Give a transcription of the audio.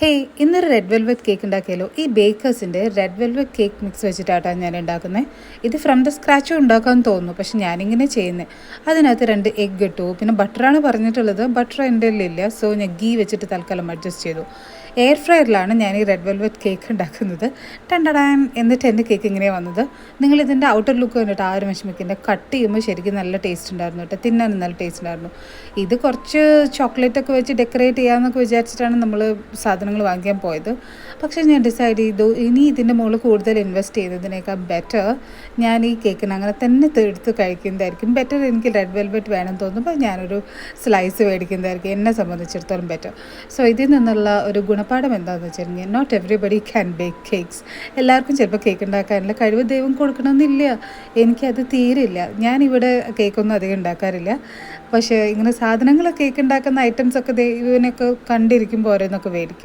Hey, ഇന്നൊരു red velvet cake ഉണ്ടാക്കിയാലോ? ഈ ബേക്കേഴ്സിൻ്റെ റെഡ് വെൽവെറ്റ് കേക്ക് മിക്സ് വെച്ചിട്ടാണ് ഞാൻ ഉണ്ടാക്കുന്നത്. ഇത് ഫ്രം ദ സ്ക്രാച്ചും ഉണ്ടാക്കാമെന്ന് തോന്നുന്നു, പക്ഷെ ഞാനിങ്ങനെ ചെയ്യുന്നത്. അതിനകത്ത് 2 എഗ്ഗ് ഇട്ടു, പിന്നെ ബട്ടറാണ് പറഞ്ഞിട്ടുള്ളത്. ബട്ടർ എൻ്റെ കയ്യിലില്ല, സോ ഞാൻ ഗീ വെച്ചിട്ട് തൽക്കാലം അഡ്ജസ്റ്റ് ചെയ്തു. എയർ ഫ്രയറിലാണ് ഞാൻ ഈ റെഡ് വെൽവെറ്റ് കേക്ക് ഉണ്ടാക്കുന്നത്. ടണ്ടടാൻ, എന്നിട്ട് എൻ്റെ കേക്ക് ഇങ്ങനെയാണ് വന്നത്. നിങ്ങളിതിൻ്റെ ഔട്ടർ ലുക്ക് കണ്ടിട്ട് ആരും വിഷമിക്കില്ല. കട്ട് ചെയ്യുമ്പോൾ ശരിക്കും നല്ല ടേസ്റ്റ് ഉണ്ടായിരുന്നു കേട്ടോ, തിന്നാനും നല്ല ടേസ്റ്റ് ഉണ്ടായിരുന്നു. ഇത് കുറച്ച് ചോക്ലേറ്റൊക്കെ വെച്ച് ഡെക്കറേറ്റ് ചെയ്യാമെന്നൊക്കെ വിചാരിച്ചിട്ടാണ് നമ്മൾ സാധനങ്ങൾ വാങ്ങിക്കാൻ പോയത്. പക്ഷേ ഞാൻ ഡിസൈഡ് ചെയ്തു, ഇനി ഇതിൻ്റെ മുകളിൽ കൂടുതൽ ഇൻവെസ്റ്റ് ചെയ്യുന്നതിനേക്കാൾ ബെറ്റർ ഞാൻ ഈ കേക്കിന് അങ്ങനെ തന്നെ എടുത്ത് കഴിക്കുന്നതായിരിക്കും ബെറ്റർ. എനിക്ക് റെഡ് വെൽവെറ്റ് വേണം തോന്നുമ്പോൾ ഞാനൊരു സ്ലൈസ് മേടിക്കുന്നതായിരിക്കും എന്നെ സംബന്ധിച്ചിടത്തോളം ബെറ്റർ. സോ ഇതിൽ നിന്നുള്ള ഒരു ഗുണപാഠം എന്താണെന്ന് വെച്ച് കഴിഞ്ഞാൽ, not everybody can bake cakes. എല്ലാവർക്കും ചിലപ്പോൾ കേക്ക് ഉണ്ടാക്കാനുള്ള കഴിവ് ദൈവം കൊടുക്കണമെന്നില്ല. എനിക്കത് തീരില്ല. ഞാനിവിടെ കേക്കൊന്നും അധികം ഉണ്ടാക്കാറില്ല. പക്ഷേ ഇങ്ങനെ സാധനങ്ങൾ കേക്ക് ഉണ്ടാക്കുന്ന ഐറ്റംസൊക്കെ ദൈവനൊക്കെ കണ്ടിരിക്കുമ്പോൾ ഓരോന്നൊക്കെ മേടിക്കും.